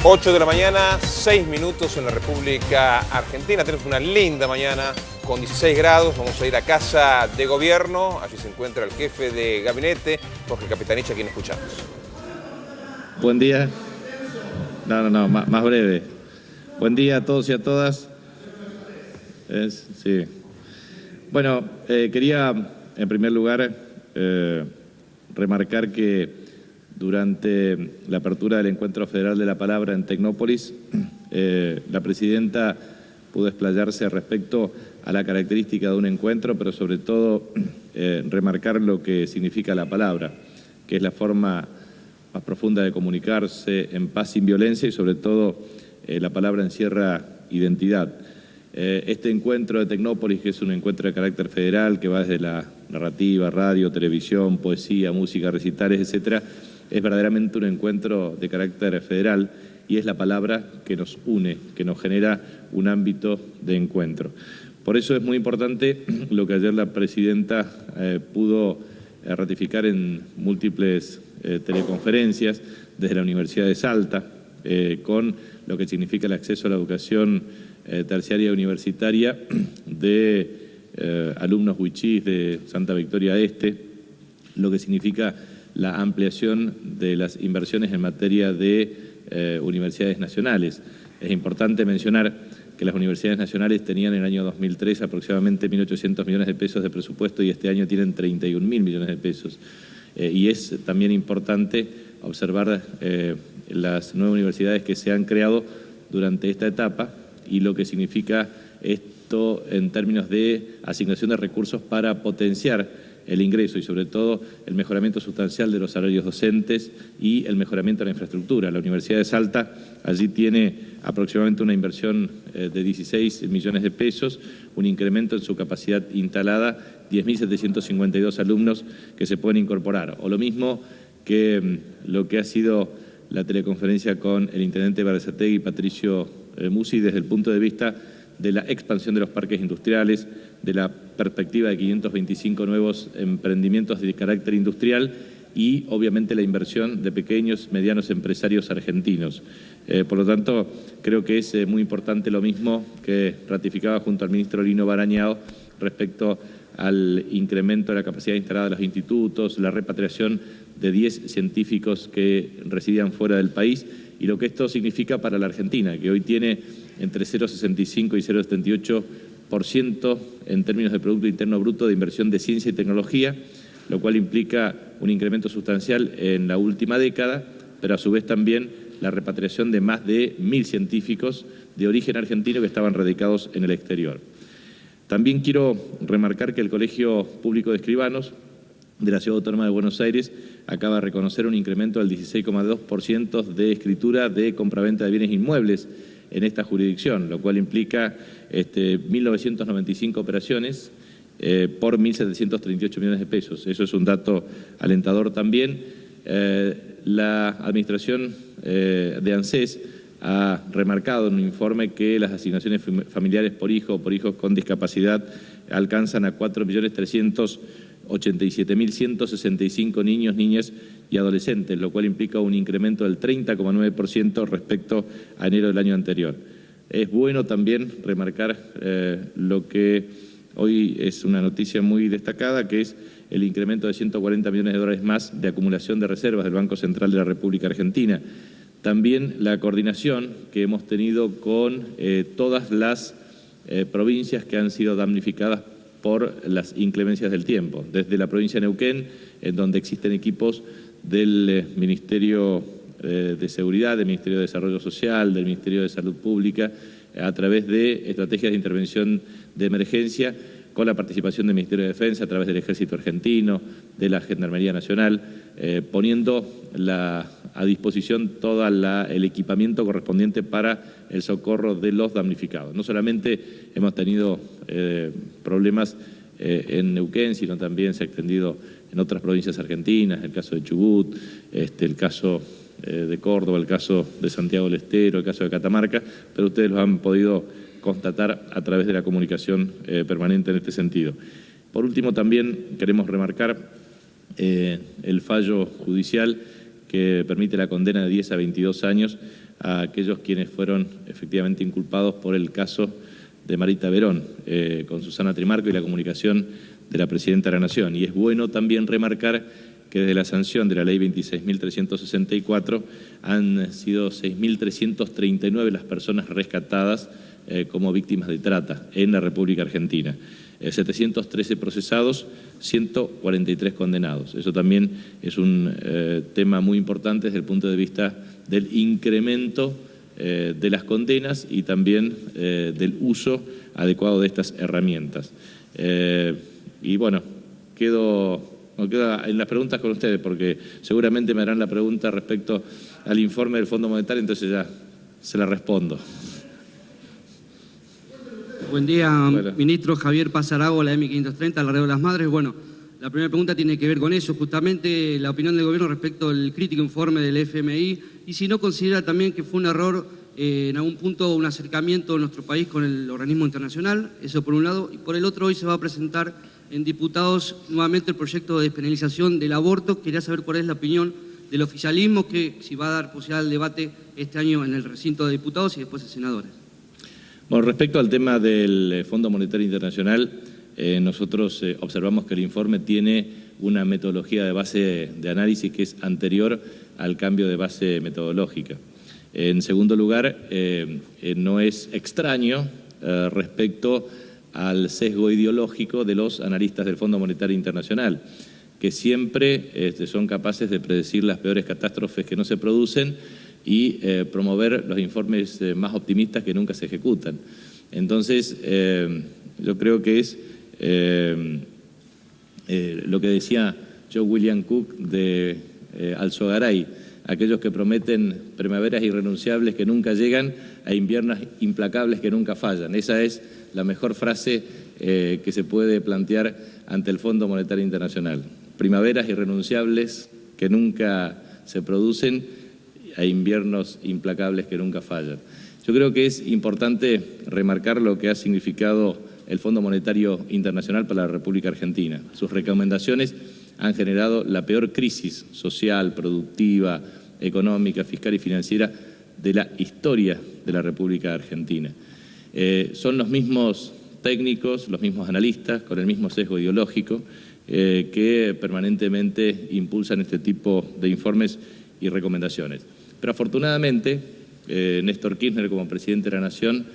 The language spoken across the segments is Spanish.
8 de la mañana, 6 minutos en la República Argentina. Tenemos una linda mañana con 16 grados. Vamos a ir a Casa de Gobierno. Allí se encuentra el jefe de gabinete, Jorge Capitanich, a quien escuchamos. Buen día. Más breve. Buen día a todos y a todas. Sí. Bueno, quería en primer lugar remarcar que durante la apertura del Encuentro Federal de la Palabra en Tecnópolis, la presidenta pudo explayarse respecto a la característica de un encuentro, pero sobre todo remarcar lo que significa la palabra, que es la forma más profunda de comunicarse en paz sin violencia y sobre todo la palabra encierra identidad. Este encuentro de Tecnópolis, que es un encuentro de carácter federal, que va desde la narrativa, radio, televisión, poesía, música, recitales, etcétera, es verdaderamente un encuentro de carácter federal y es la palabra que nos une, que nos genera un ámbito de encuentro. Por eso es muy importante lo que ayer la presidenta pudo ratificar en múltiples teleconferencias desde la Universidad de Salta, con lo que significa el acceso a la educación terciaria universitaria de alumnos huichís de Santa Victoria Este, lo que significa la ampliación de las inversiones en materia de universidades nacionales. Es importante mencionar que las universidades nacionales tenían en el año 2003 aproximadamente 1.800 millones de pesos de presupuesto y este año tienen 31.000 millones de pesos. Y es también importante observar las nuevas universidades que se han creado durante esta etapa y lo que significa esto en términos de asignación de recursos para potenciar el ingreso y sobre todo el mejoramiento sustancial de los salarios docentes y el mejoramiento de la infraestructura. La Universidad de Salta allí tiene aproximadamente una inversión de 16 millones de pesos, un incremento en su capacidad instalada, 10.752 alumnos que se pueden incorporar. O lo mismo que lo que ha sido la teleconferencia con el intendente Berazategui, Patricio Musi, desde el punto de vista de la expansión de los parques industriales, de la perspectiva de 525 nuevos emprendimientos de carácter industrial y, obviamente, la inversión de pequeños, medianos empresarios argentinos. Por lo tanto, creo que es muy importante lo mismo que ratificaba junto al ministro Lino Barañao respecto al incremento de la capacidad instalada de los institutos, la repatriación de 10 científicos que residían fuera del país y lo que esto significa para la Argentina, que hoy tiene entre 0,65 y 0,78% en términos de Producto Interno Bruto de inversión de ciencia y tecnología, lo cual implica un incremento sustancial en la última década, pero a su vez también la repatriación de más de 1.000 científicos de origen argentino que estaban radicados en el exterior. También quiero remarcar que el Colegio Público de Escribanos de la Ciudad Autónoma de Buenos Aires acaba de reconocer un incremento del 16,2% de escritura de compraventa de bienes inmuebles en esta jurisdicción, lo cual implica 1.995 operaciones por 1.738 millones de pesos. Eso es un dato alentador también. La administración de ANSES ha remarcado en un informe que las asignaciones familiares por hijo o por hijos con discapacidad alcanzan a 4.387.165 niños, niñas y adolescentes, lo cual implica un incremento del 30,9% respecto a enero del año anterior. Es bueno también remarcar lo que hoy es una noticia muy destacada, que es el incremento de 140 millones de dólares más de acumulación de reservas del Banco Central de la República Argentina. También la coordinación que hemos tenido con todas las provincias que han sido damnificadas por las inclemencias del tiempo, desde la provincia de Neuquén, en donde existen equipos del Ministerio de Seguridad, del Ministerio de Desarrollo Social, del Ministerio de Salud Pública, a través de estrategias de intervención de emergencia, con la participación del Ministerio de Defensa, a través del Ejército Argentino, de la Gendarmería Nacional, poniendo a disposición todo el equipamiento correspondiente para el socorro de los damnificados. No solamente hemos tenido problemas en Neuquén, sino también se ha extendido en otras provincias argentinas, el caso de Chubut, el caso de Córdoba, el caso de Santiago del Estero, el caso de Catamarca, pero ustedes lo han podido constatar a través de la comunicación permanente en este sentido. Por último, también queremos remarcar el fallo judicial que permite la condena de 10 a 22 años a aquellos quienes fueron efectivamente inculpados por el caso de Marita Verón, con Susana Trimarco y la comunicación de la Presidenta de la Nación. Y es bueno también remarcar que desde la sanción de la Ley 26.364 han sido 6.339 las personas rescatadas como víctimas de trata en la República Argentina. 713 procesados, 143 condenados. Eso también es un tema muy importante desde el punto de vista del incremento de las condenas y también del uso adecuado de estas herramientas. Y bueno, quedo en las preguntas con ustedes, porque seguramente me harán la pregunta respecto al informe del Fondo Monetario, entonces ya se la respondo. Buen día, ministro. Javier Pasarago, la M530, Laredo de las Madres. Bueno, la primera pregunta tiene que ver con eso, justamente la opinión del gobierno respecto al crítico informe del FMI, y si no considera también que fue un error en algún punto un acercamiento de nuestro país con el organismo internacional, eso por un lado, y por el otro hoy se va a presentar en diputados nuevamente el proyecto de despenalización del aborto. Quería saber cuál es la opinión del oficialismo, que si va a dar posibilidad al debate este año en el recinto de diputados y después de senadores. Bueno, respecto al tema del Fondo Monetario Internacional, nosotros observamos que el informe tiene una metodología de base de análisis que es anterior al cambio de base metodológica. En segundo lugar, no es extraño respecto al sesgo ideológico de los analistas del Fondo Monetario Internacional, que siempre son capaces de predecir las peores catástrofes que no se producen y promover los informes más optimistas que nunca se ejecutan. Entonces, yo creo que es lo que decía John William Cook de Alzogaray: aquellos que prometen primaveras irrenunciables que nunca llegan a inviernos implacables que nunca fallan. Esa es la mejor frase que se puede plantear ante el Fondo Monetario Internacional. Primaveras irrenunciables que nunca se producen a inviernos implacables que nunca fallan. Yo creo que es importante remarcar lo que ha significado el Fondo Monetario Internacional para la República Argentina. Sus recomendaciones han generado la peor crisis social, productiva, económica, fiscal y financiera de la historia de la República Argentina. Son los mismos técnicos, los mismos analistas, con el mismo sesgo ideológico, que permanentemente impulsan este tipo de informes y recomendaciones. Pero afortunadamente, Néstor Kirchner, como presidente de la Nación,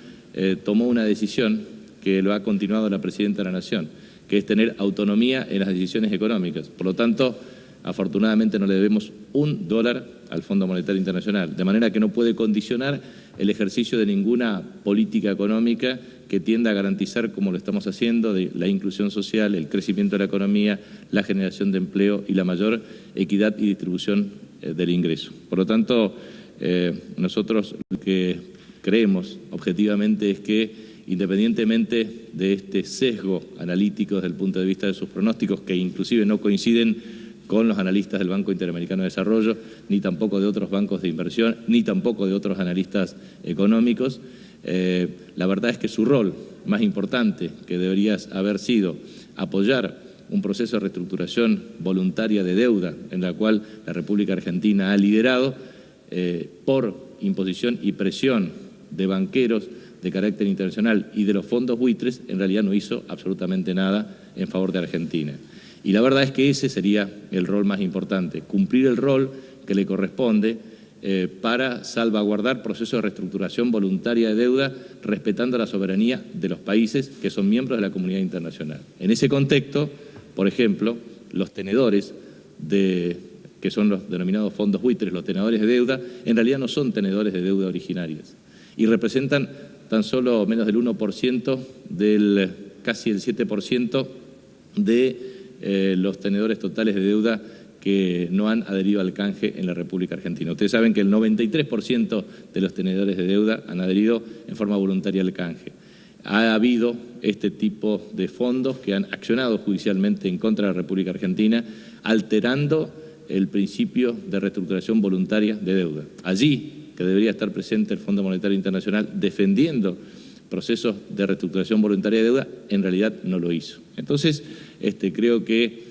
tomó una decisión que lo ha continuado la presidenta de la Nación, que es tener autonomía en las decisiones económicas. Por lo tanto, afortunadamente no le debemos $1 al Fondo Monetario Internacional, de manera que no puede condicionar el ejercicio de ninguna política económica que tienda a garantizar, como lo estamos haciendo, de la inclusión social, el crecimiento de la economía, la generación de empleo y la mayor equidad y distribución del ingreso. Por lo tanto, nosotros lo que creemos objetivamente es que, independientemente de este sesgo analítico desde el punto de vista de sus pronósticos, que inclusive no coinciden con los analistas del Banco Interamericano de Desarrollo, ni tampoco de otros bancos de inversión, ni tampoco de otros analistas económicos, la verdad es que su rol más importante, que debería haber sido apoyar un proceso de reestructuración voluntaria de deuda en la cual la República Argentina ha liderado, por imposición y presión de banqueros de carácter internacional y de los fondos buitres, en realidad no hizo absolutamente nada en favor de Argentina. Y la verdad es que ese sería el rol más importante, cumplir el rol que le corresponde para salvaguardar procesos de reestructuración voluntaria de deuda, respetando la soberanía de los países que son miembros de la comunidad internacional. En ese contexto, por ejemplo, los tenedores que son los denominados fondos buitres, los tenedores de deuda, en realidad no son tenedores de deuda originarias y representan tan solo menos del 1% del casi el 7% de los tenedores totales de deuda que no han adherido al canje en la República Argentina. Ustedes saben que el 93% de los tenedores de deuda han adherido en forma voluntaria al canje. Ha habido este tipo de fondos que han accionado judicialmente en contra de la República Argentina, alterando el principio de reestructuración voluntaria de deuda. Allí que debería estar presente el Fondo Monetario Internacional defendiendo procesos de reestructuración voluntaria de deuda, en realidad no lo hizo. Entonces, creo que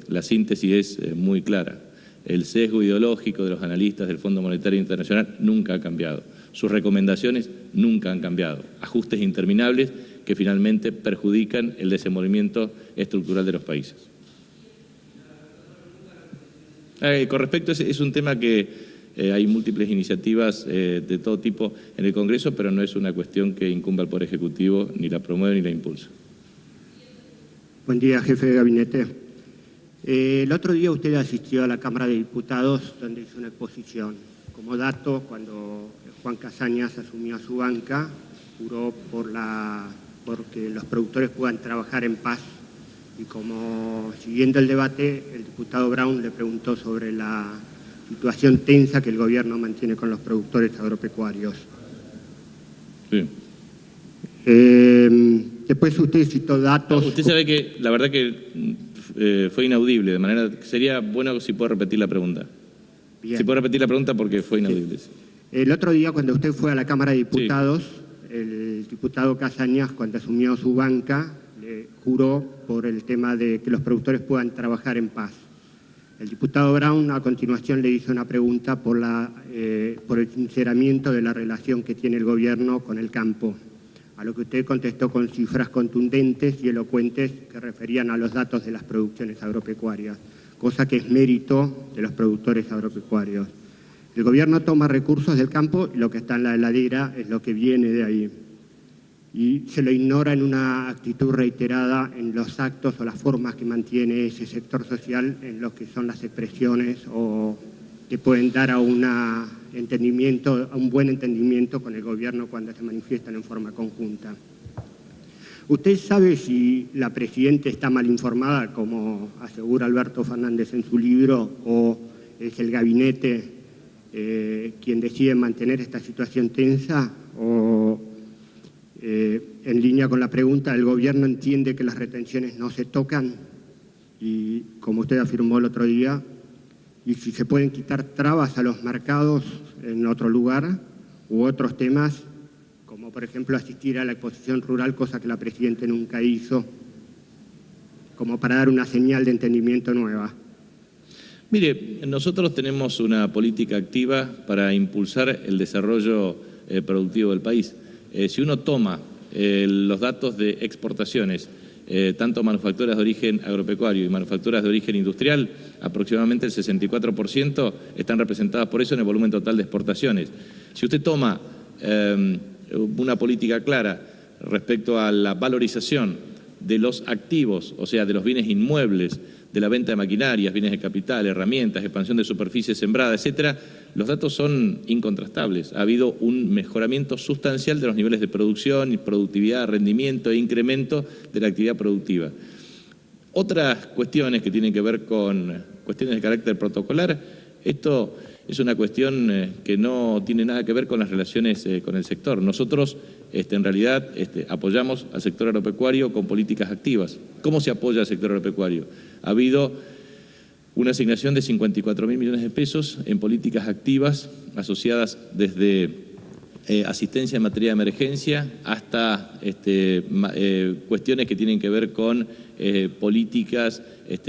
la síntesis es muy clara. el sesgo ideológico de los analistas del Fondo Monetario Internacional nunca ha cambiado. Sus recomendaciones nunca han cambiado. Ajustes interminables que finalmente perjudican el desenvolvimiento estructural de los países. Con respecto a ese, es un tema que hay múltiples iniciativas de todo tipo en el Congreso, pero no es una cuestión que incumba al Poder Ejecutivo, ni la promueve ni la impulsa. Buen día, jefe de gabinete. El otro día usted asistió a la Cámara de Diputados, donde hizo una exposición. Como dato, cuando Juan Casañas asumió su banca, juró porque los productores puedan trabajar en paz. Y como siguiendo el debate, el diputado Brown le preguntó sobre la situación tensa que el gobierno mantiene con los productores agropecuarios. Sí. Después usted citó datos... Usted sabe que la verdad que fue inaudible, de manera que sería bueno si puede repetir la pregunta. Bien. Si puede repetir la pregunta porque fue inaudible. Sí. El otro día cuando usted fue a la Cámara de Diputados, sí, el diputado Casañas, cuando asumió su banca, le juró por el tema de que los productores puedan trabajar en paz. El diputado Brown a continuación le hizo una pregunta por el sinceramiento de la relación que tiene el gobierno con el campo, a lo que usted contestó con cifras contundentes y elocuentes que referían a los datos de las producciones agropecuarias, cosa que es mérito de los productores agropecuarios. El gobierno toma recursos del campo y lo que está en la heladera es lo que viene de ahí. Y se lo ignora en una actitud reiterada en los actos o las formas que mantiene ese sector social en lo que son las expresiones o que pueden dar a un buen entendimiento con el gobierno cuando se manifiestan en forma conjunta. ¿Usted sabe si la Presidenta está mal informada, como asegura Alberto Fernández en su libro, o es el gabinete quien decide mantener esta situación tensa? ¿O en línea con la pregunta, el gobierno entiende que las retenciones no se tocan? Y como usted afirmó el otro día, y si se pueden quitar trabas a los mercados en otro lugar u otros temas, como por ejemplo asistir a la exposición rural, cosa que la Presidenta nunca hizo, como para dar una señal de entendimiento nueva. Mire, nosotros tenemos una política activa para impulsar el desarrollo productivo del país. Si uno toma los datos de exportaciones, tanto manufacturas de origen agropecuario y manufacturas de origen industrial, aproximadamente el 64% están representadas por eso en el volumen total de exportaciones. Si usted toma una política clara respecto a la valorización de los activos, o sea, de los bienes inmuebles, de la venta de maquinarias, bienes de capital, herramientas, expansión de superficie sembrada, etcétera, los datos son incontrastables. Ha habido un mejoramiento sustancial de los niveles de producción, productividad, rendimiento e incremento de la actividad productiva. Otras cuestiones que tienen que ver con cuestiones de carácter protocolar, esto es una cuestión que no tiene nada que ver con las relaciones con el sector. Nosotros, en realidad, apoyamos al sector agropecuario con políticas activas. ¿Cómo se apoya al sector agropecuario? Ha habido una asignación de 54.000 millones de pesos en políticas activas asociadas desde asistencia en materia de emergencia hasta cuestiones que tienen que ver con políticas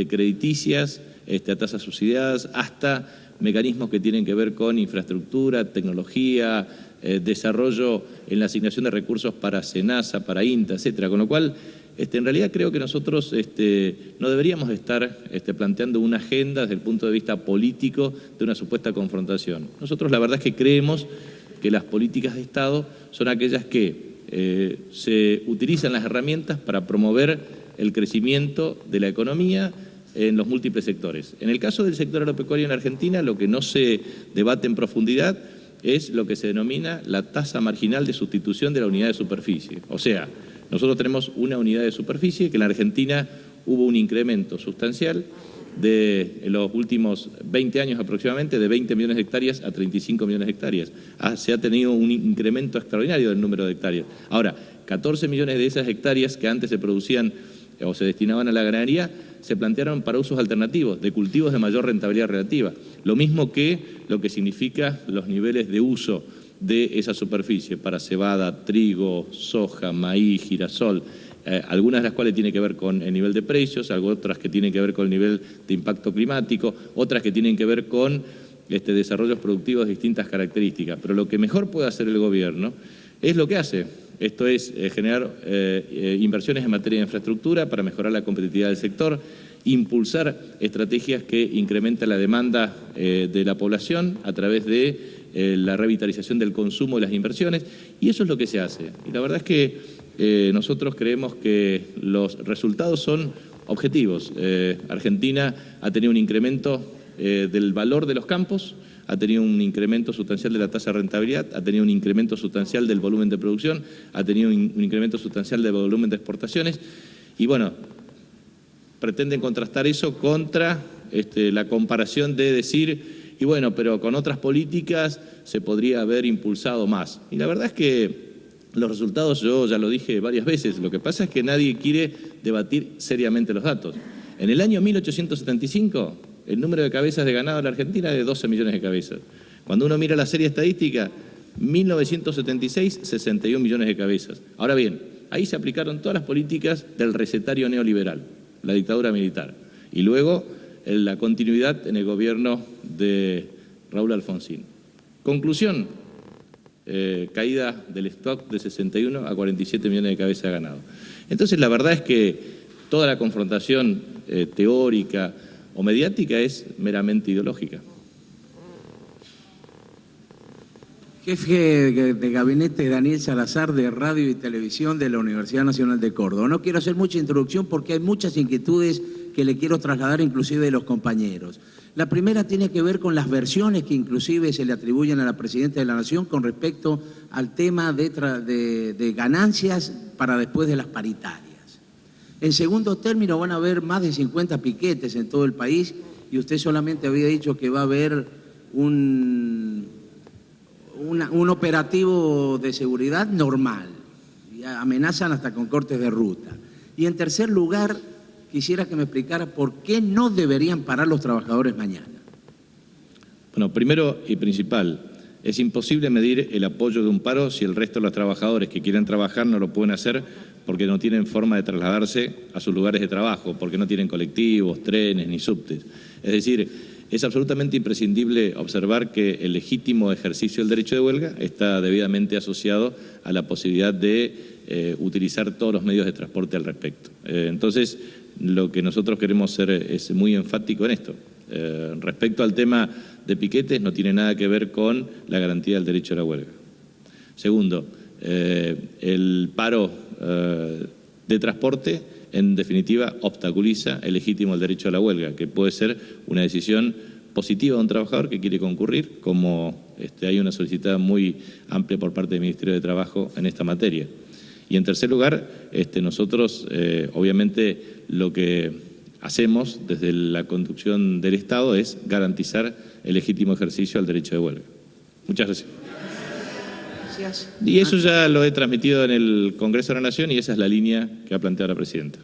crediticias, a tasas subsidiadas, hasta mecanismos que tienen que ver con infraestructura, tecnología, desarrollo en la asignación de recursos para SENASA, para INTA, etcétera. Con lo cual, en realidad creo que nosotros no deberíamos estar planteando una agenda desde el punto de vista político de una supuesta confrontación. Nosotros la verdad es que creemos que las políticas de Estado son aquellas que se utilizan las herramientas para promover el crecimiento de la economía en los múltiples sectores. En el caso del sector agropecuario en Argentina, lo que no se debate en profundidad es lo que se denomina la tasa marginal de sustitución de la unidad de superficie. O sea, nosotros tenemos una unidad de superficie que en la Argentina hubo un incremento sustancial en los últimos 20 años aproximadamente, de 20 millones de hectáreas a 35 millones de hectáreas. Se ha tenido un incremento extraordinario del número de hectáreas. Ahora, 14 millones de esas hectáreas que antes se producían o se destinaban a la ganadería, se plantearon para usos alternativos, de cultivos de mayor rentabilidad relativa. Lo mismo que lo que significa los niveles de uso de esa superficie para cebada, trigo, soja, maíz, girasol, algunas de las cuales tienen que ver con el nivel de precios, otras que tienen que ver con el nivel de impacto climático, otras que tienen que ver con desarrollos productivos de distintas características. Pero lo que mejor puede hacer el gobierno es lo que hace. Esto es generar inversiones en materia de infraestructura para mejorar la competitividad del sector, impulsar estrategias que incrementan la demanda de la población a través de la revitalización del consumo y las inversiones, y eso es lo que se hace. Y la verdad es que nosotros creemos que los resultados son objetivos. Argentina ha tenido un incremento del valor de los campos, ha tenido un incremento sustancial de la tasa de rentabilidad, ha tenido un incremento sustancial del volumen de producción, ha tenido un incremento sustancial del volumen de exportaciones y bueno, pretenden contrastar eso contra la comparación de decir, y bueno, pero con otras políticas se podría haber impulsado más. Y la verdad es que los resultados, yo ya lo dije varias veces, lo que pasa es que nadie quiere debatir seriamente los datos. En el año 1875, el número de cabezas de ganado en la Argentina es de 12 millones de cabezas. Cuando uno mira la serie estadística, 1976, 61 millones de cabezas. Ahora bien, ahí se aplicaron todas las políticas del recetario neoliberal, la dictadura militar. Y luego la continuidad en el gobierno de Raúl Alfonsín. Conclusión, caída del stock de 61 a 47 millones de cabezas de ganado. Entonces la verdad es que toda la confrontación teórica o mediática es meramente ideológica. Jefe de gabinete Daniel Salazar, de Radio y Televisión de la Universidad Nacional de Córdoba. No quiero hacer mucha introducción porque hay muchas inquietudes que le quiero trasladar inclusive de los compañeros. La primera tiene que ver con las versiones que inclusive se le atribuyen a la Presidenta de la Nación con respecto al tema de ganancias para después de las paritarias. En segundo término, van a haber más de 50 piquetes en todo el país y usted solamente había dicho que va a haber un operativo de seguridad normal. Y amenazan hasta con cortes de ruta. Y en tercer lugar, quisiera que me explicara por qué no deberían parar los trabajadores mañana. Bueno, primero y principal, es imposible medir el apoyo de un paro si el resto de los trabajadores que quieren trabajar no lo pueden hacer porque no tienen forma de trasladarse a sus lugares de trabajo, porque no tienen colectivos, trenes ni subtes. Es decir, es absolutamente imprescindible observar que el legítimo ejercicio del derecho de huelga está debidamente asociado a la posibilidad de utilizar todos los medios de transporte al respecto. Entonces, lo que nosotros queremos ser es muy enfático en esto. Respecto al tema de piquetes, no tiene nada que ver con la garantía del derecho a la huelga. Segundo, el paro de transporte, en definitiva, obstaculiza el legítimo derecho a la huelga, que puede ser una decisión positiva de un trabajador que quiere concurrir, como hay una solicitud muy amplia por parte del Ministerio de Trabajo en esta materia. Y en tercer lugar, nosotros, obviamente, lo que hacemos desde la conducción del Estado es garantizar el legítimo ejercicio al derecho de huelga. Muchas gracias. Y eso ya lo he transmitido en el Congreso de la Nación y esa es la línea que ha planteado la Presidenta.